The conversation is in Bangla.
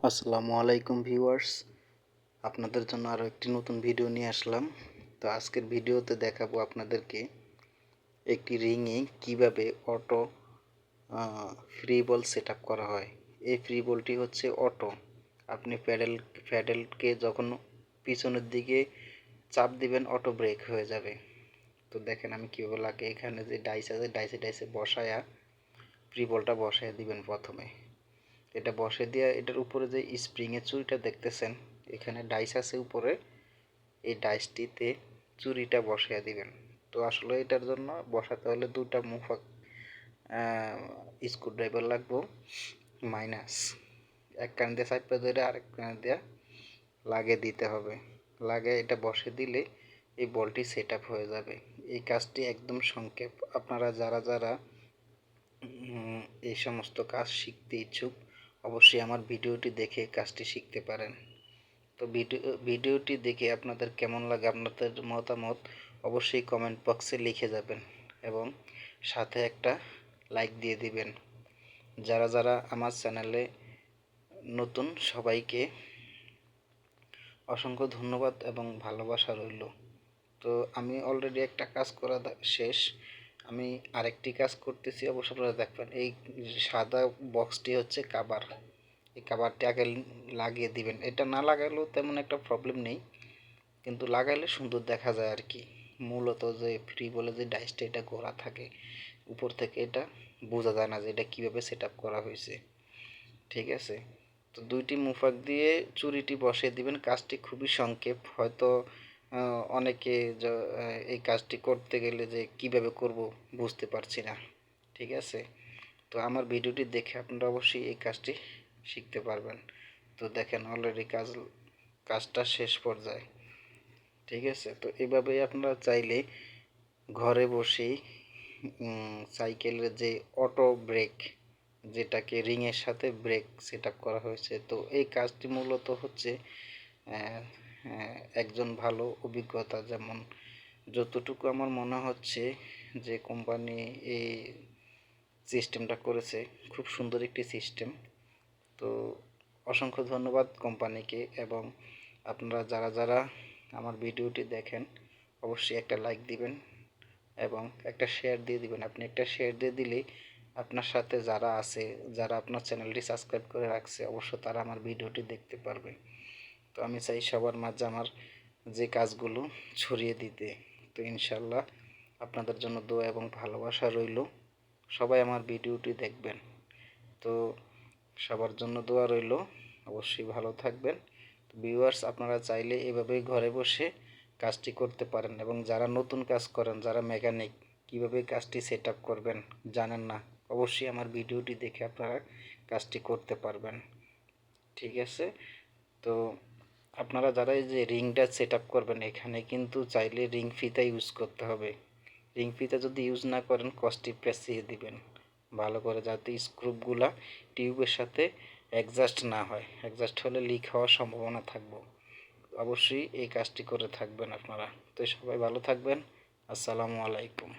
আসসালামু আলাইকুম ভিউয়ার্স, আপনাদের জন্য আরও একটি নতুন ভিডিও নিয়ে আসলাম। তো আজকের ভিডিওতে দেখাবো আপনাদেরকে একটি রিংয়ে কিভাবে অটো ফ্রি বল সেট আপ করা হয়। এই ফ্রি বলটি হচ্ছে অটো। আপনি প্যাডেলকে যখন পিছনের দিকে চাপ দিবেন অটো ব্রেক হয়ে যাবে। তো দেখেন আমি কীভাবে লাগে, এখানে যে ডাইস আছে ডাইসে বসায়া ফ্রি বলটা বসায় দিবেন প্রথমে। এটা বসে দিয়ে এটার উপরে যে স্প্রিংয়ের চুরিটা দেখতেছেন, এখানে ডাইস আছে উপরে, এই ডাইসটিতে চুরিটা বসিয়ে দিবেন। তো আসলে এটার জন্য বসাতে হলে দুটা মুফা স্ক্রুড্রাইভার লাগবো মাইনাস, এক কান দিয়ে চাপা ধরে আরেক কান দিয়ে লাগিয়ে দিতে হবে। লাগিয়ে এটা বসে দিলে এই বলটি সেট আপ হয়ে যাবে। এই কাজটি একদম সংক্ষেপ। আপনারা যারা এই সমস্ত কাজ শিখতে ইচ্ছুক অবশ্যই আমার ভিডিওটি দেখে কাজটি শিখতে পারেন। তো ভিডিওটি দেখে আপনাদের কেমন লাগে, আপনাদের মতামত অবশ্যই কমেন্ট বক্সে লিখে যাবেন এবং সাথে একটা লাইক দিয়ে দিবেন। যারা আমার চ্যানেলে নতুন সবাইকে অসংখ্য ধন্যবাদ এবং ভালোবাসা রইল। তো আমি অলরেডি একটা কাজ করা শেষ, আমি আরেকটি কাজ করতেছি, অবশ্য আপনারা দেখবেন। এই সাদা বক্সটি হচ্ছে কাভার, এই কাভারটি আগে লাগিয়ে দিবেন। এটা না লাগালেও তেমন একটা প্রবলেম নেই, কিন্তু লাগাইলে সুন্দর দেখা যায় আর কি। মূলত যে ফ্রি বলে যে ডাইসটা এটা ঘোরা থাকে উপর থেকে, এটা বোঝা যায় না যে এটা কীভাবে সেট আপ করা হয়েছে। ঠিক আছে, তো দুইটি মুফাক দিয়ে চুরিটি বসিয়ে দিবেন। কাজটি খুবই সংক্ষেপ, হয়তো অনেকে এই কাজটি করতে গেলে যে কিভাবে করব বুঝতে পারছি না। ঠিক আছে, তো আমার ভিডিওটি দেখে আপনারা অবশ্যই এই কাজটি শিখতে পারবেন। তো দেখেন অলরেডি কাজটা শেষ পর্যায়ে। ঠিক আছে, তো এভাবেই আপনারা চাইলে ঘরে বসেই সাইকেলের যে অটো ব্রেক, যেটাকে রিংয়ের সাথে ব্রেক সেট আপ করা হয়েছে, তো এই কাজটি মূলত হচ্ছে একজন ভালো অভিজ্ঞতা, যেমন যতটুকু আমার মনে হচ্ছে যে কোম্পানি এই সিস্টেমটা করেছে, খুব সুন্দর একটি সিস্টেম। তো অসংখ্য ধন্যবাদ কোম্পানিকে, এবং আপনারা যারা আমার ভিডিওটি দেখেন অবশ্যই একটা লাইক দিবেন এবং একটা শেয়ার দিয়ে দিবেন। আপনি একটা শেয়ার দিয়ে দিলেই আপনার সাথে যারা আছে, যারা আপনার চ্যানেলটি সাবস্ক্রাইব করে রাখছে, অবশ্য তারা আমার ভিডিওটি দেখতে পারবে। তো আমি চাই সবার মাঝে আমার যে কাজগুলো ছড়িয়ে দিতে। তো ইনশাল্লাহ আপনাদের জন্য দোয়া এবং ভালোবাসা রইল। সবাই আমার ভিডিওটি দেখবেন। তো সবার জন্য দোয়া রইল, অবশ্যই ভালো থাকবেন। তো ভিউয়ার্স, আপনারা চাইলে এভাবেই ঘরে বসে কাজটি করতে পারেন, এবং যারা নতুন কাজ করেন, যারা মেকানিক, কিভাবে কাজটি সেট আপ করবেন জানেন না, অবশ্যই আমার ভিডিওটি দেখে আপনারা কাজটি করতে পারবেন। ঠিক আছে, তো আপনারা যারা এই যে রিংটা সেট আপ করবেন, এখানে কিন্তু চাইলে রিং ফিতা ইউজ করতে হবে। রিং ফিতা যদি ইউজ না করেন কষ্টি পেঁচিয়ে দিবেন ভালো করে, যাতে স্ক্রুপগুলা টিউবের সাথে অ্যাডজাস্ট না হয়। অ্যাডজাস্ট হলে লিক হওয়ার সম্ভাবনা থাকবে। অবশ্যই এই কাজটি করে থাকবেন আপনারা। তো সবাই ভালো থাকবেন। আসসালামু আলাইকুম।